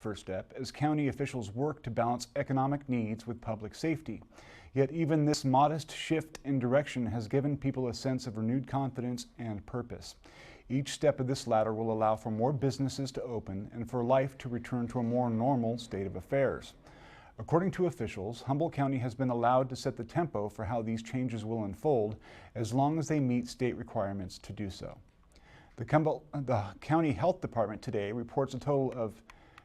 first step as county officials work to balance economic needs with public safety. Yet even this modest shift in direction has given people a sense of renewed confidence and purpose. Each step of this ladder will allow for more businesses to open and for life to return to a more normal state of affairs. According to officials, Humboldt County has been allowed to set the tempo for how these changes will unfold as long as they meet state requirements to do so. The County Health Department today reports a total of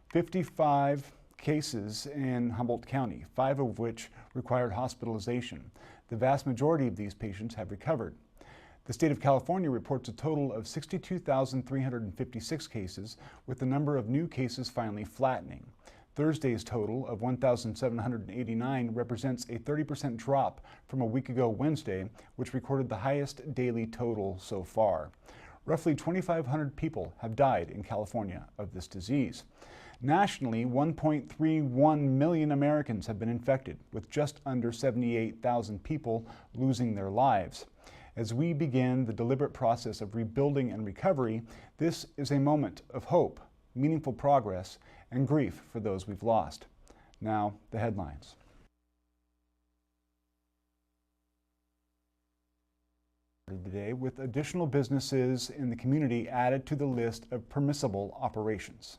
55 cases in Humboldt County, 5 of which required hospitalization. The vast majority of these patients have recovered. The state of California reports a total of 62,356 cases, with the number of new cases finally flattening. Thursday's total of 1,789 represents a 30% drop from a week ago Wednesday, which recorded the highest daily total so far. Roughly 2,500 people have died in California of this disease. Nationally, 1.31 million Americans have been infected, with just under 78,000 people losing their lives. As we begin the deliberate process of rebuilding and recovery, this is a moment of hope, meaningful progress, and grief for those we've lost. Now, the headlines. Today, with additional businesses in the community added to the list of permissible operations.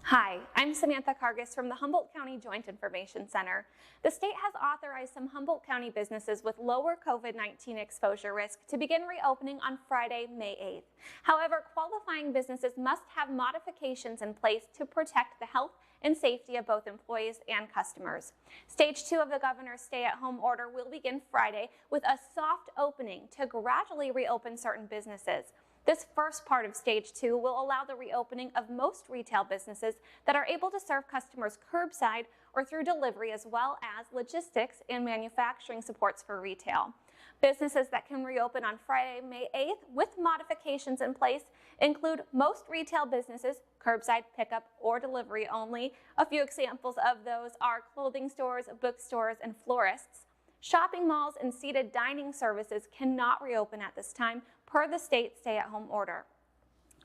Hi, I'm Samantha Kargas from the Humboldt County Joint Information Center. The state has authorized some Humboldt County businesses with lower COVID-19 exposure risk to begin reopening on Friday, May 8th. However, qualifying businesses must have modifications in place to protect the health and safety of both employees and customers. Stage 2 of the governor's stay-at-home order will begin Friday with a soft opening to gradually reopen certain businesses. This first part of Stage 2 will allow the reopening of most retail businesses that are able to serve customers curbside or through delivery, as well as logistics and manufacturing supports for retail. Businesses that can reopen on Friday, May 8th with modifications in place include most retail businesses, curbside pickup or delivery only. A few examples of those are clothing stores, bookstores, and florists. Shopping malls and seated dining services cannot reopen at this time per the state stay-at-home order.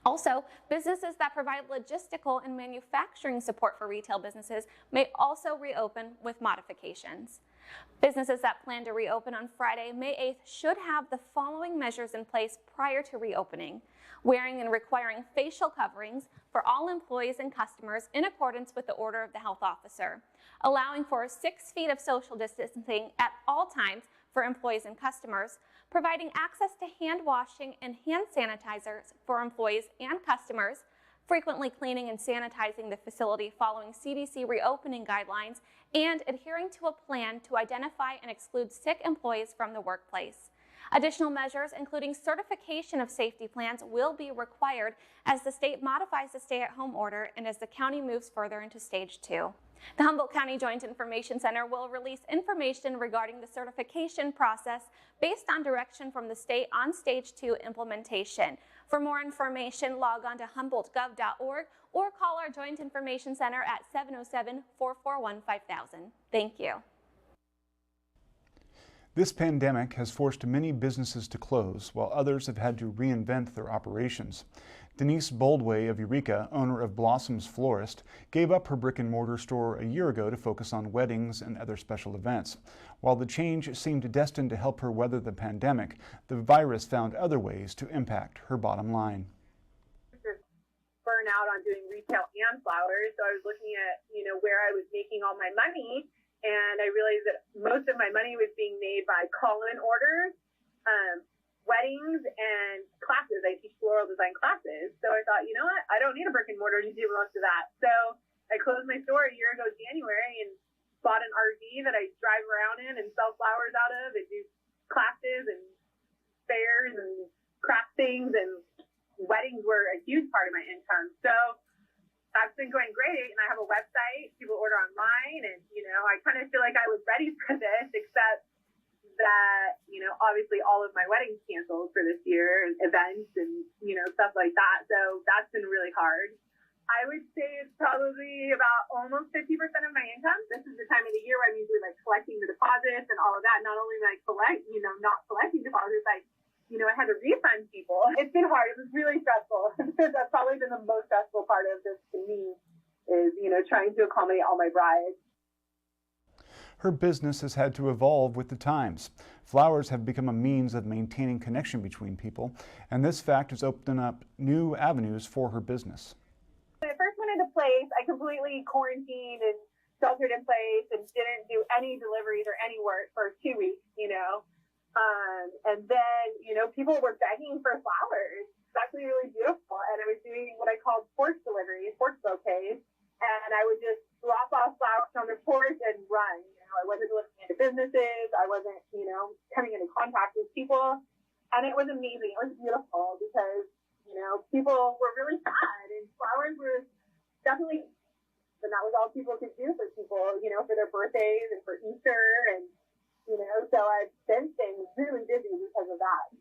Also, businesses that provide logistical and manufacturing support for retail businesses may also reopen with modifications. Businesses that plan to reopen on Friday, May 8th should have the following measures in place prior to reopening: wearing and requiring facial coverings for all employees and customers in accordance with the order of the health officer, allowing for 6 feet of social distancing at all times for employees and customers, providing access to hand washing and hand sanitizers for employees and customers, frequently cleaning and sanitizing the facility following CDC reopening guidelines, and adhering to a plan to identify and exclude sick employees from the workplace. Additional measures, including certification of safety plans, will be required as the state modifies the stay-at-home order and as the county moves further into Stage 2. The Humboldt County Joint Information Center will release information regarding the certification process based on direction from the state on Stage 2 implementation. For more information, log on to humboldtgov.org or call our Joint Information Center at 707-441-5000. Thank you. This pandemic has forced many businesses to close, while others have had to reinvent their operations. Denise Boldway of Eureka, owner of Blossom's Florist, gave up her brick-and-mortar store a year ago to focus on weddings and other special events. While the change seemed destined to help her weather the pandemic, the virus found other ways to impact her bottom line. Burn out on doing retail and flowers, so I was looking at, where I was making all my money, and I realized that most of my money was being made by call-in orders, weddings, and classes. I teach floral design classes. So I thought, you know what? I don't need a brick and mortar to do most of that. So I closed my store a year ago, January, and bought an RV that I drive around in and sell flowers out of and do classes and fairs and craft things, and weddings were a huge part of my income. So that's been going great, and I have a website. People order online, and, I kind of feel like I was ready for this, except that, obviously all of my weddings canceled for this year, and events and, stuff like that. So that's been really hard. I would say it's probably about almost 50% of my income. This is the time of the year where I'm usually collecting the deposits and all of that. Not only am I not collecting deposits, I had to refund people. It's been hard. It was really stressful. That's probably been the most stressful part of this to me, trying to accommodate all my brides. Her business has had to evolve with the times. Flowers have become a means of maintaining connection between people, and this fact has opened up new avenues for her business. When I first went into place, I completely quarantined and sheltered in place and didn't do any deliveries or any work for 2 weeks, and then, people were begging for flowers. It's actually really beautiful. And I was doing what I called porch deliveries, porch bouquets, and I would just drop off flowers on the porch and run. I wasn't looking into businesses. I wasn't, coming into contact with people. And it was amazing. It was beautiful because, people were really sad and flowers were definitely, and that was all people could do for people, for their birthdays and for Easter. And, so I've been staying really busy because of that.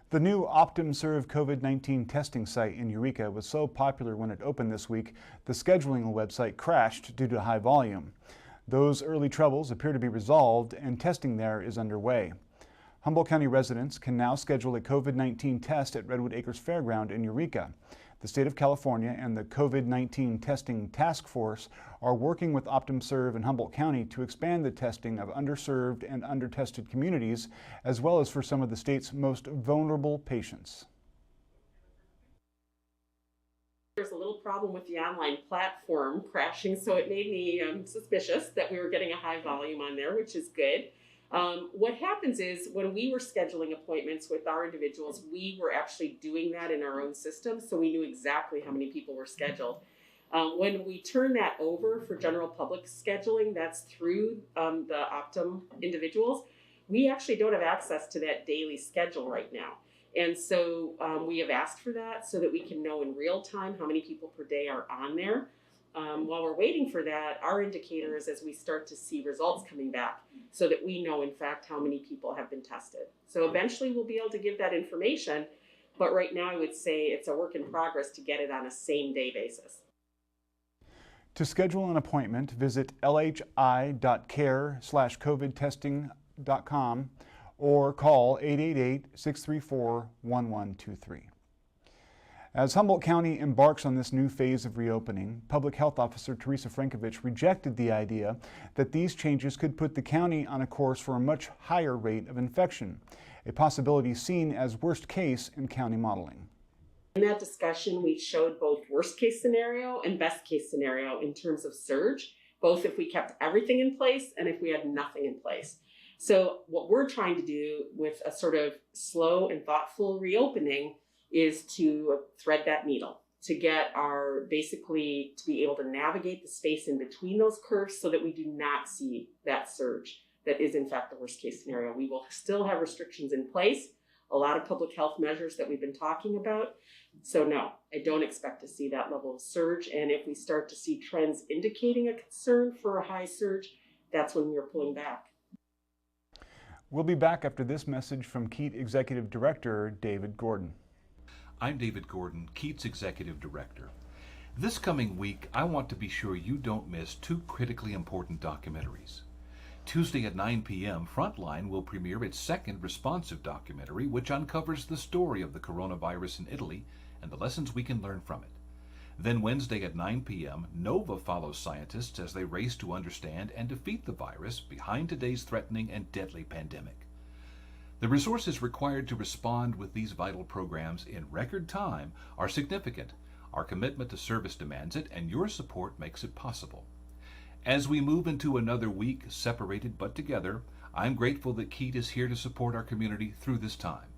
The new OptumServe COVID-19 testing site in Eureka was so popular when it opened this week, the scheduling website crashed due to high volume. Those early troubles appear to be resolved and testing there is underway. Humboldt County residents can now schedule a COVID-19 test at Redwood Acres Fairground in Eureka. The state of California and the COVID-19 testing task force are working with OptumServe and Humboldt County to expand the testing of underserved and undertested communities, as well as for some of the state's most vulnerable patients. There's a little problem with the online platform crashing, so it made me suspicious that we were getting a high volume on there, which is good. What happens is when we were scheduling appointments with our individuals, we were actually doing that in our own system, so we knew exactly how many people were scheduled. When we turn that over for general public scheduling, that's through the Optum individuals, we actually don't have access to that daily schedule right now. And so we have asked for that so that we can know in real time how many people per day are on there. While we're waiting for that, our indicator is as we start to see results coming back so that we know, in fact, how many people have been tested. So eventually we'll be able to give that information, but right now I would say it's a work in progress to get it on a same-day basis. To schedule an appointment, visit lhi.care/covidtesting.com or call 888-634-1123. As Humboldt County embarks on this new phase of reopening, Public Health Officer Teresa Frankovich rejected the idea that these changes could put the county on a course for a much higher rate of infection, a possibility seen as worst case in county modeling. In that discussion, we showed both worst case scenario and best case scenario in terms of surge, both if we kept everything in place and if we had nothing in place. So what we're trying to do with a sort of slow and thoughtful reopening is to thread that needle, to get basically to be able to navigate the space in between those curves so that we do not see that surge that is in fact the worst case scenario. We will still have restrictions in place, a lot of public health measures that we've been talking about. So no, I don't expect to see that level of surge. And if we start to see trends indicating a concern for a high surge, that's when we're pulling back. We'll be back after this message from KEAT Executive Director David Gordon. I'm David Gordon, KEAT's Executive Director. This coming week, I want to be sure you don't miss two critically important documentaries. Tuesday at 9 p.m., Frontline will premiere its second responsive documentary, which uncovers the story of the coronavirus in Italy and the lessons we can learn from it. Then Wednesday at 9 p.m., Nova follows scientists as they race to understand and defeat the virus behind today's threatening and deadly pandemic. The resources required to respond with these vital programs in record time are significant. Our commitment to service demands it, and your support makes it possible. As we move into another week, separated but together, I'm grateful that KEAT is here to support our community through this time.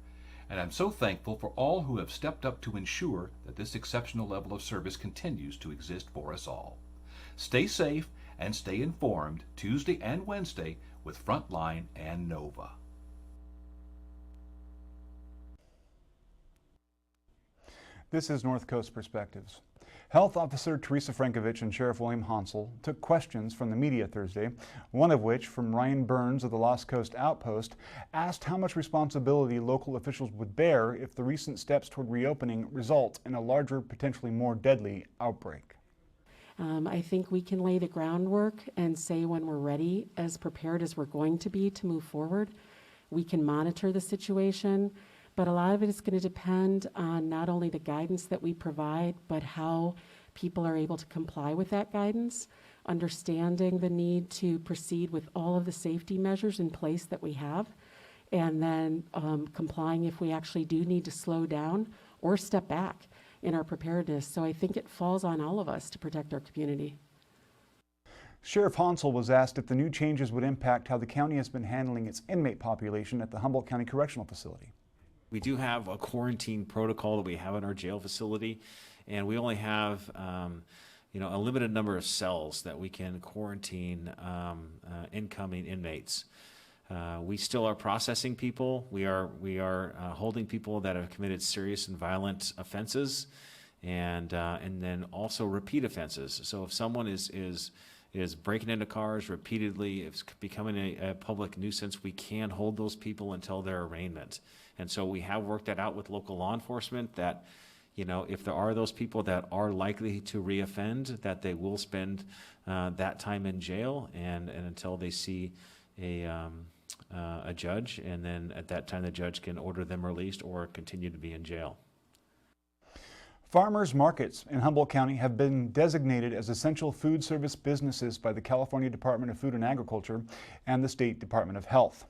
And I'm so thankful for all who have stepped up to ensure that this exceptional level of service continues to exist for us all. Stay safe and stay informed Tuesday and Wednesday with Frontline and Nova. This is North Coast Perspectives. Health Officer Teresa Frankovich and Sheriff William Hansel took questions from the media Thursday, one of which, from Ryan Burns of the Lost Coast Outpost, asked how much responsibility local officials would bear if the recent steps toward reopening result in a larger, potentially more deadly outbreak. I think we can lay the groundwork and say when we're ready, as prepared as we're going to be to move forward. We can monitor the situation. But a lot of it is going to depend on not only the guidance that we provide, but how people are able to comply with that guidance, understanding the need to proceed with all of the safety measures in place that we have, and then complying if we actually do need to slow down or step back in our preparedness. So I think it falls on all of us to protect our community. Sheriff Hansel was asked if the new changes would impact how the county has been handling its inmate population at the Humboldt County Correctional Facility. We do have a quarantine protocol that we have in our jail facility, and we only have a limited number of cells that we can quarantine incoming inmates. We still are processing people. We are holding people that have committed serious and violent offenses, and then also repeat offenses. So if someone is breaking into cars repeatedly, it's becoming a public nuisance, we can hold those people until their arraignment. And so we have worked that out with local law enforcement that, if there are those people that are likely to reoffend, that they will spend that time in jail and until they see a judge, and then at that time the judge can order them released or continue to be in jail. Farmers markets in Humboldt County have been designated as essential food service businesses by the California Department of Food and Agriculture and the State Department of Health.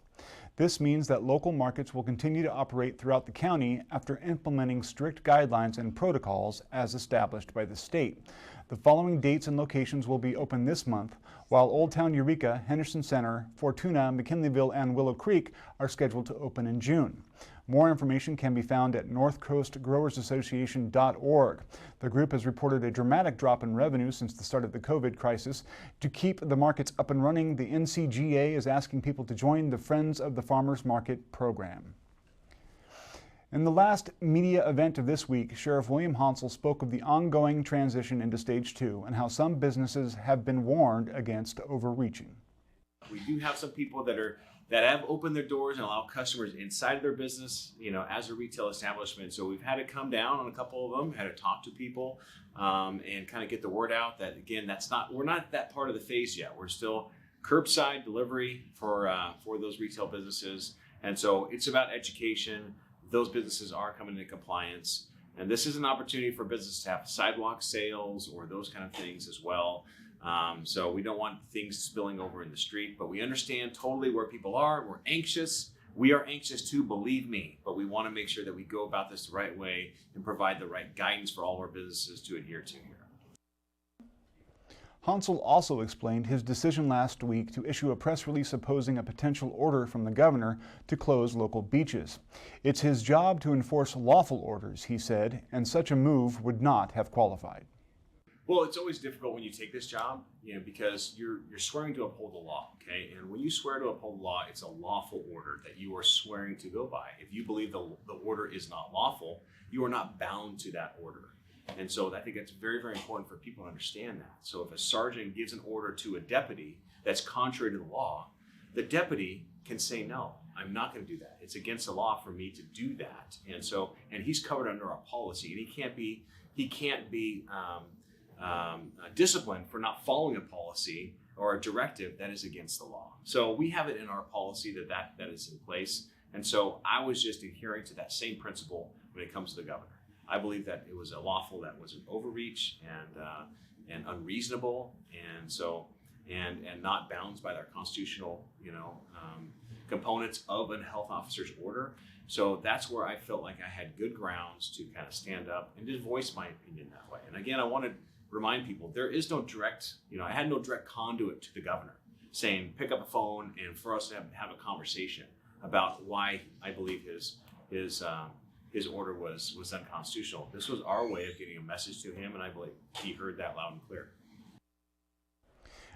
This means that local markets will continue to operate throughout the county after implementing strict guidelines and protocols as established by the state. The following dates and locations will be open this month, while Old Town Eureka, Henderson Center, Fortuna, McKinleyville, and Willow Creek are scheduled to open in June. More information can be found at northcoastgrowersassociation.org. The group has reported a dramatic drop in revenue since the start of the COVID crisis. To keep the markets up and running, the NCGA is asking people to join the Friends of the Farmers Market program. In the last media event of this week, Sheriff William Hansel spoke of the ongoing transition into Stage 2 and how some businesses have been warned against overreaching. We do have some people that have opened their doors and allow customers inside their business, as a retail establishment. So we've had to come down on a couple of them, had to talk to people, and kind of get the word out that, again, we're not that part of the phase yet. We're still curbside delivery for those retail businesses. And so it's about education. Those businesses are coming into compliance. And this is an opportunity for businesses to have sidewalk sales or those kind of things as well. So we don't want things spilling over in the street, but we understand totally where people are. We're anxious. We are anxious too, believe me, but we want to make sure that we go about this the right way and provide the right guidance for all of our businesses to adhere to here. Hansel also explained his decision last week to issue a press release opposing a potential order from the governor to close local beaches. It's his job to enforce lawful orders, he said, and such a move would not have qualified. Well, it's always difficult when you take this job, because you're swearing to uphold the law, okay? And when you swear to uphold the law, it's a lawful order that you are swearing to go by. If you believe the order is not lawful, you are not bound to that order. And so I think it's very, very important for people to understand that. So if a sergeant gives an order to a deputy that's contrary to the law, the deputy can say, no, I'm not going to do that. It's against the law for me to do that. And he's covered under our policy, and he can't be disciplined for not following a policy or a directive that is against the law. So we have it in our policy that is in place. And so I was just adhering to that same principle when it comes to the governor. I believe that it was lawful, that was an overreach and unreasonable, and not bound by their constitutional components of a health officer's order. So that's where I felt like I had good grounds to kind of stand up and just voice my opinion that way. And again, I want to remind people there is no direct, I had no direct conduit to the governor saying pick up a phone and for us to have a conversation about why I believe his order was unconstitutional. This was our way of getting a message to him, and I believe he heard that loud and clear.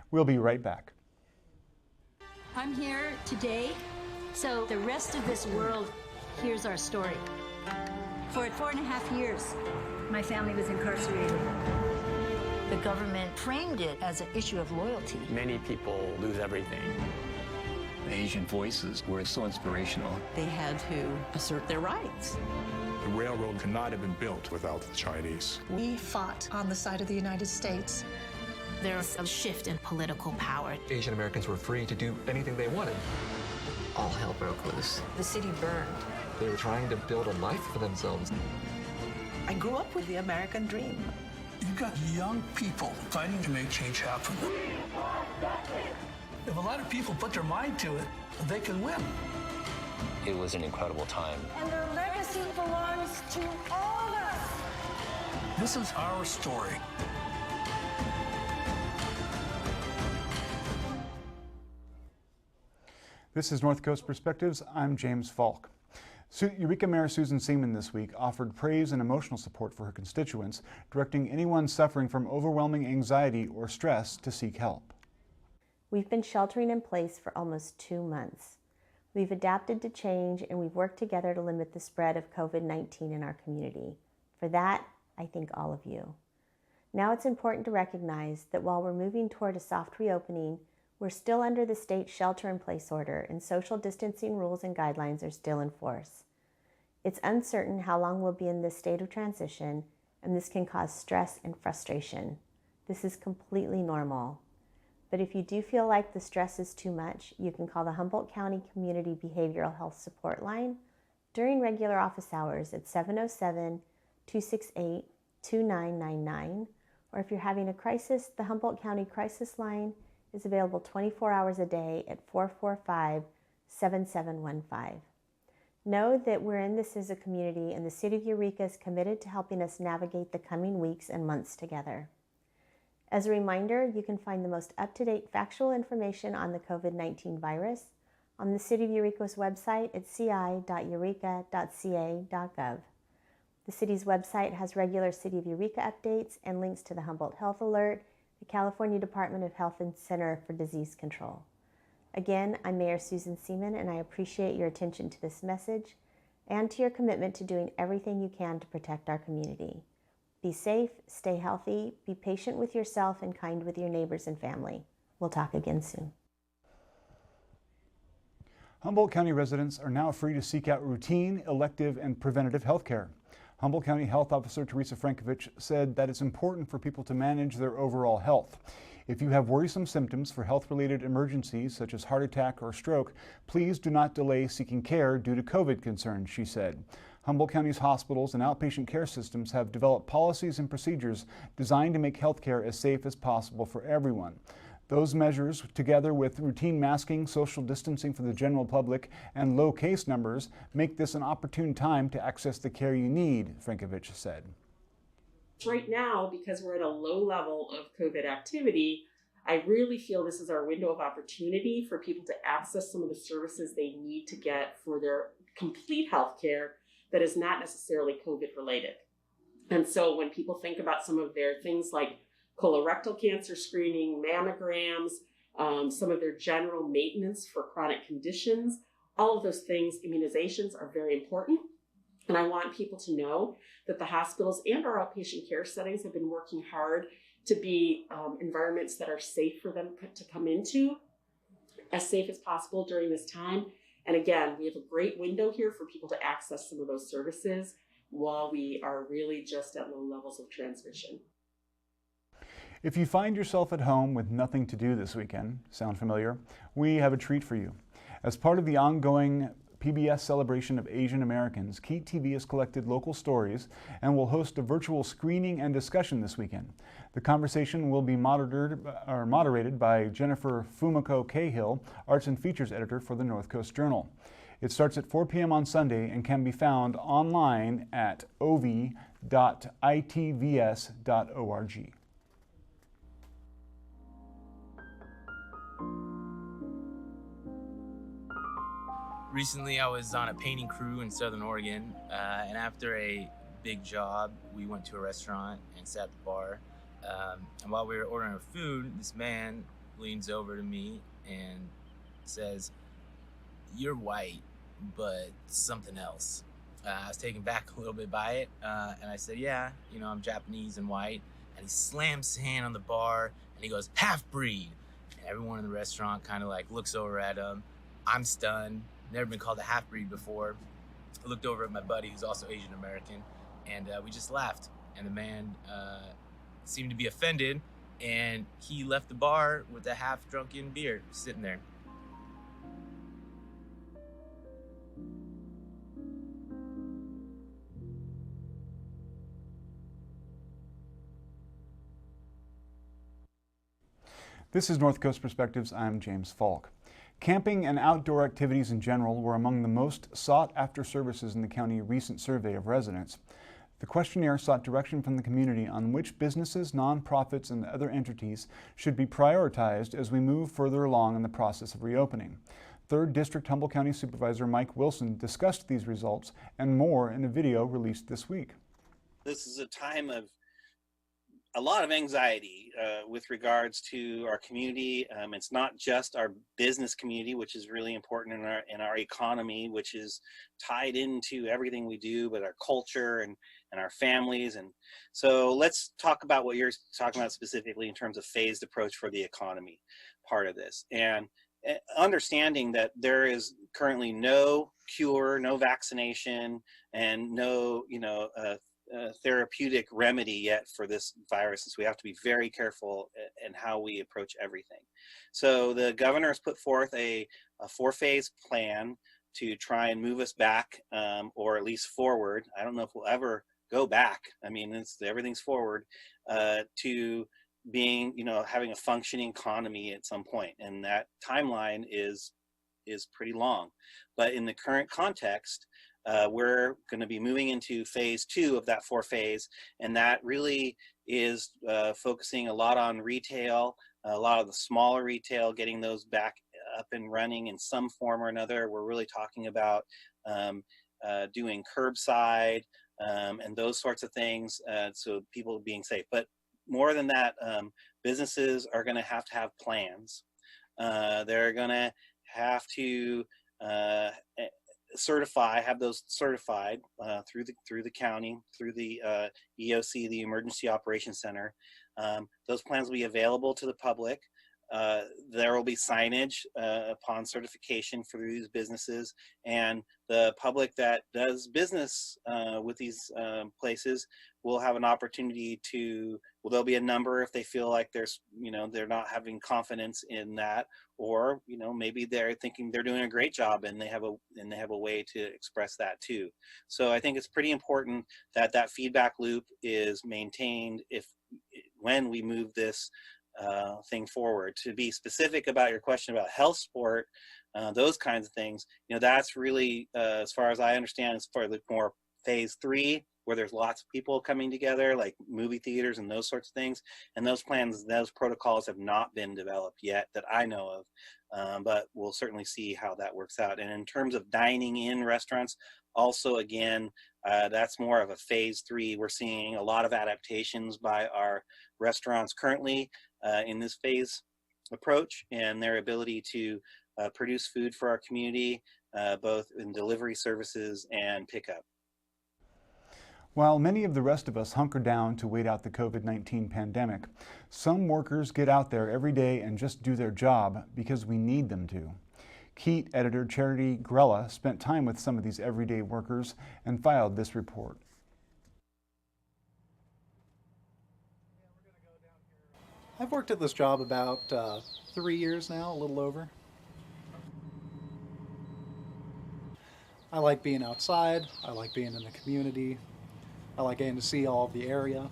We'll be right back. I'm here today so the rest of this world hears our story. For 4.5 years, my family was incarcerated. The government framed it as an issue of loyalty. Many people lose everything. The Asian voices were so inspirational. They had to assert their rights. The railroad could not have been built without the Chinese. We fought on the side of the United States. There's a shift in political power. Asian Americans were free to do anything they wanted. All hell broke loose. The city burned. They were trying to build a life for themselves. I grew up with the American dream. You've got young people fighting to make change happen. If a lot of people put their mind to it, they can win. It was an incredible time. And their legacy belongs to all of us. This is our story. This is North Coast Perspectives. I'm James Faulk. Eureka Mayor Susan Seaman this week offered praise and emotional support for her constituents, directing anyone suffering from overwhelming anxiety or stress to seek help. We've been sheltering in place for almost 2 months. We've adapted to change and we've worked together to limit the spread of COVID-19 in our community. For that, I thank all of you. Now it's important to recognize that while we're moving toward a soft reopening, we're still under the state shelter-in-place order and social distancing rules and guidelines are still in force. It's uncertain how long we'll be in this state of transition, and this can cause stress and frustration. This is completely normal. But if you do feel like the stress is too much, you can call the Humboldt County Community Behavioral Health Support Line during regular office hours at 707-268-2999, or if you're having a crisis, the Humboldt County Crisis Line is available 24 hours a day at 445-7715. Know that we're in this as a community, and the City of Eureka is committed to helping us navigate the coming weeks and months together. As a reminder, you can find the most up-to-date factual information on the COVID-19 virus on the City of Eureka's website at ci.eureka.ca.gov. The city's website has regular City of Eureka updates and links to the Humboldt Health Alert, the California Department of Health and Center for Disease Control. Again, I'm Mayor Susan Seaman, and I appreciate your attention to this message and to your commitment to doing everything you can to protect our community. Be safe, stay healthy, be patient with yourself, and kind with your neighbors and family. We'll talk again soon. Humboldt County residents are now free to seek out routine, elective, and preventative health care. Humboldt County Health Officer Teresa Frankovich said that it's important for people to manage their overall health. If you have worrisome symptoms for health-related emergencies such as heart attack or stroke, please do not delay seeking care due to COVID concerns, she said. Humboldt County's hospitals and outpatient care systems have developed policies and procedures designed to make healthcare as safe as possible for everyone. Those measures, together with routine masking, social distancing for the general public, and low case numbers, make this an opportune time to access the care you need, Frankovich said. Right now, because we're at a low level of COVID activity, I really feel this is our window of opportunity for people to access some of the services they need to get for their complete health care that is not necessarily COVID related. And so when people think about some of their things like colorectal cancer screening, mammograms, some of their general maintenance for chronic conditions, all of those things, immunizations are very important. And I want people to know that the hospitals and our outpatient care settings have been working hard to be environments that are safe for them to come into, as safe as possible during this time. And again, we have a great window here for people to access some of those services while we are really just at low levels of transmission. If you find yourself at home with nothing to do this weekend, sound familiar? We have a treat for you. As part of the ongoing PBS celebration of Asian Americans, KEAT TV has collected local stories and will host a virtual screening and discussion this weekend. The conversation will be moderated by Jennifer Fumiko Cahill, Arts and Features Editor for the North Coast Journal. It starts at 4 p.m. on Sunday and can be found online at ov.itvs.org. Recently, I was on a painting crew in Southern Oregon, and after a big job, we went to a restaurant and sat at the bar. And while we were ordering our food, this man leans over to me and says, "You're white, but something else." I was taken back a little bit by it, and I said, "Yeah, I'm Japanese and white." And he slams his hand on the bar, and he goes, "Half-breed." And everyone in the restaurant kind of looks over at him. I'm stunned. Never been called a half-breed before. I looked over at my buddy, who's also Asian American, and we just laughed. And the man seemed to be offended, and he left the bar with a half-drunken beer sitting there. This is North Coast Perspectives. I'm James Faulk. Camping and outdoor activities in general were among the most sought-after services in the county's recent survey of residents. The questionnaire sought direction from the community on which businesses, nonprofits, and other entities should be prioritized as we move further along in the process of reopening. 3rd District Humboldt County Supervisor Mike Wilson discussed these results and more in a video released this week. This is a time of a lot of anxiety with regards to our community. It's not just our business community, which is really important in our economy, which is tied into everything we do, but our culture and our families. And so let's talk about what you're talking about specifically in terms of phased approach for the economy part of this. And understanding that there is currently no cure, no vaccination, and no, therapeutic remedy yet for this virus, since we have to be very careful in how we approach everything. So the governor has put forth a 4-phase plan to try and move us back, or at least forward. I don't know if we'll ever go back. I mean, everything's forward to being, having a functioning economy at some point, and that timeline is pretty long. But in the current context, we're going to be moving into phase 2 of that 4-phase, and that really is focusing a lot on retail, a lot of the smaller retail, getting those back up and running in some form or another. We're really talking about doing curbside and those sorts of things, so people being safe. But more than that, businesses are going to have plans. They're going to have to have those certified through the county, through the EOC, the Emergency Operations Center. Those plans will be available to the public. There will be signage upon certification for these businesses, and the public that does business with these places will have an opportunity to, there'll be a number if they feel like they're not having confidence in that, or maybe they're thinking they're doing a great job and they have a way to express that too. So I think it's pretty important that that feedback loop is maintained when we move this thing forward. To be specific about your question about health sport, those kinds of things, that's really, as far as I understand, it's for the more phase 3, where there's lots of people coming together, like movie theaters and those sorts of things. And those plans, those protocols have not been developed yet that I know of, but we'll certainly see how that works out. And in terms of dining in restaurants, also, again, that's more of a phase 3. We're seeing a lot of adaptations by our restaurants currently in this phase approach, and their ability to produce food for our community, both in delivery services and pickup. While many of the rest of us hunker down to wait out the COVID-19 pandemic, some workers get out there every day and just do their job because we need them to. Keat editor Charity Grella spent time with some of these everyday workers and filed this report. I've worked at this job about 3 years now, a little over. I like being outside, I like being in the community, I like getting to see all of the area.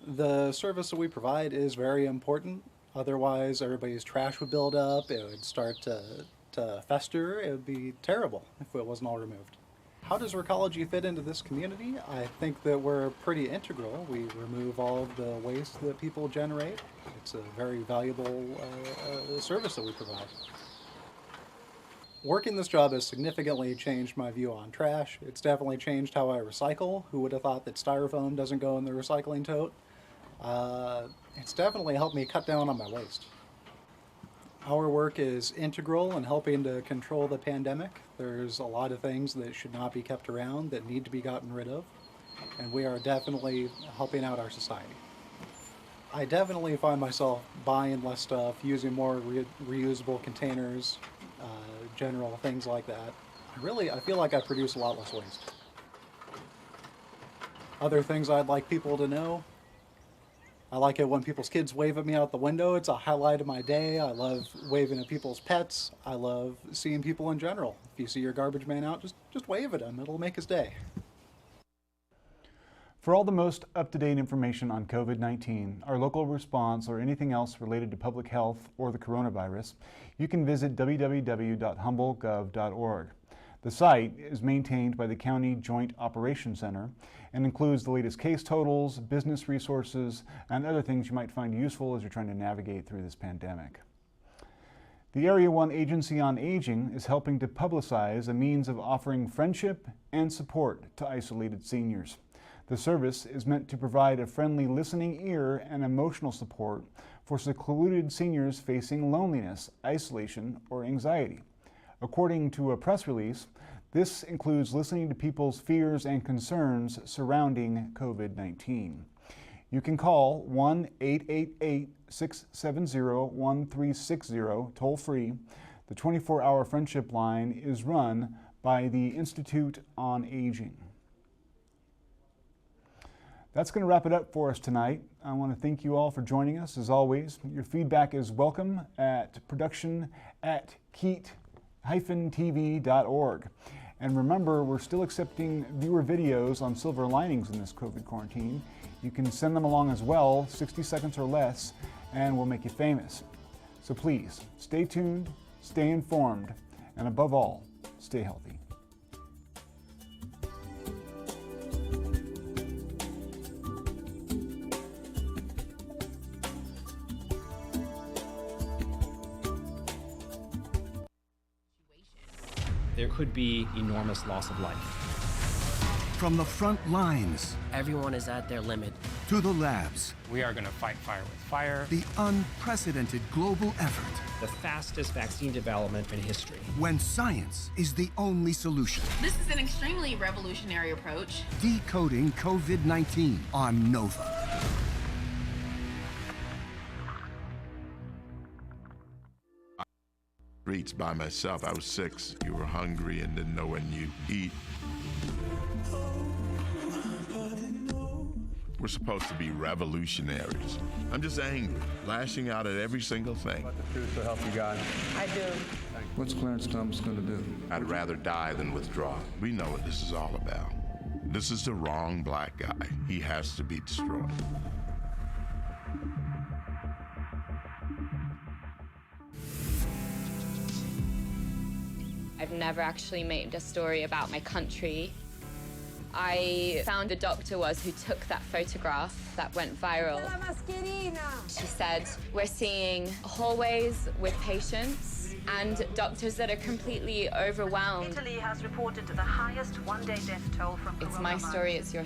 The service that we provide is very important. Otherwise, everybody's trash would build up, it would start to fester, it would be terrible if it wasn't all removed. How does Recology fit into this community? I think that we're pretty integral. We remove all of the waste that people generate. It's a very valuable service that we provide. Working this job has significantly changed my view on trash. It's definitely changed how I recycle. Who would have thought that styrofoam doesn't go in the recycling tote? It's definitely helped me cut down on my waste. Our work is integral in helping to control the pandemic. There's a lot of things that should not be kept around that need to be gotten rid of, and we are definitely helping out our society. I definitely find myself buying less stuff, using more reusable containers, general things like that. I feel like I produce a lot less waste. Other things I'd like people to know: I like it when people's kids wave at me out the window. It's a highlight of my day. I love waving at people's pets. I love seeing people in general. If you see your garbage man out, just wave at him. It'll make his day. For all the most up-to-date information on COVID-19, our local response, or anything else related to public health or the coronavirus, you can visit www.humboldtgov.org. The site is maintained by the County Joint Operations Center and includes the latest case totals, business resources, and other things you might find useful as you're trying to navigate through this pandemic. The Area 1 Agency on Aging is helping to publicize a means of offering friendship and support to isolated seniors. The service is meant to provide a friendly listening ear and emotional support for secluded seniors facing loneliness, isolation, or anxiety. According to a press release, this includes listening to people's fears and concerns surrounding COVID-19. You can call 1-888-670-1360 toll-free. The 24-hour friendship line is run by the Institute on Aging. That's going to wrap it up for us tonight. I want to thank you all for joining us. As always, your feedback is welcome at production@keat-tv.org. And remember, we're still accepting viewer videos on silver linings in this COVID quarantine. You can send them along as well, 60 seconds or less, and we'll make you famous. So please, stay tuned, stay informed, and above all, stay healthy. There could be enormous loss of life. From the front lines. Everyone is at their limit. To the labs. We are going to fight fire with fire. The unprecedented global effort. The fastest vaccine development in history. When science is the only solution. This is an extremely revolutionary approach. Decoding COVID-19 on Nova. Streets by myself. I was 6. You were hungry and didn't know when you eat. We're supposed to be revolutionaries. I'm just angry, lashing out at every single thing. But the truth will help you, God. I do. What's Clarence Thomas going to do? I'd rather die than withdraw. We know what this is all about. This is the wrong black guy. He has to be destroyed. I've never actually made a story about my country. I found a doctor who took that photograph that went viral. She said, we're seeing hallways with patients and doctors that are completely overwhelmed. Italy has reported the highest one-day death toll from coronavirus. It's my story, it's your story.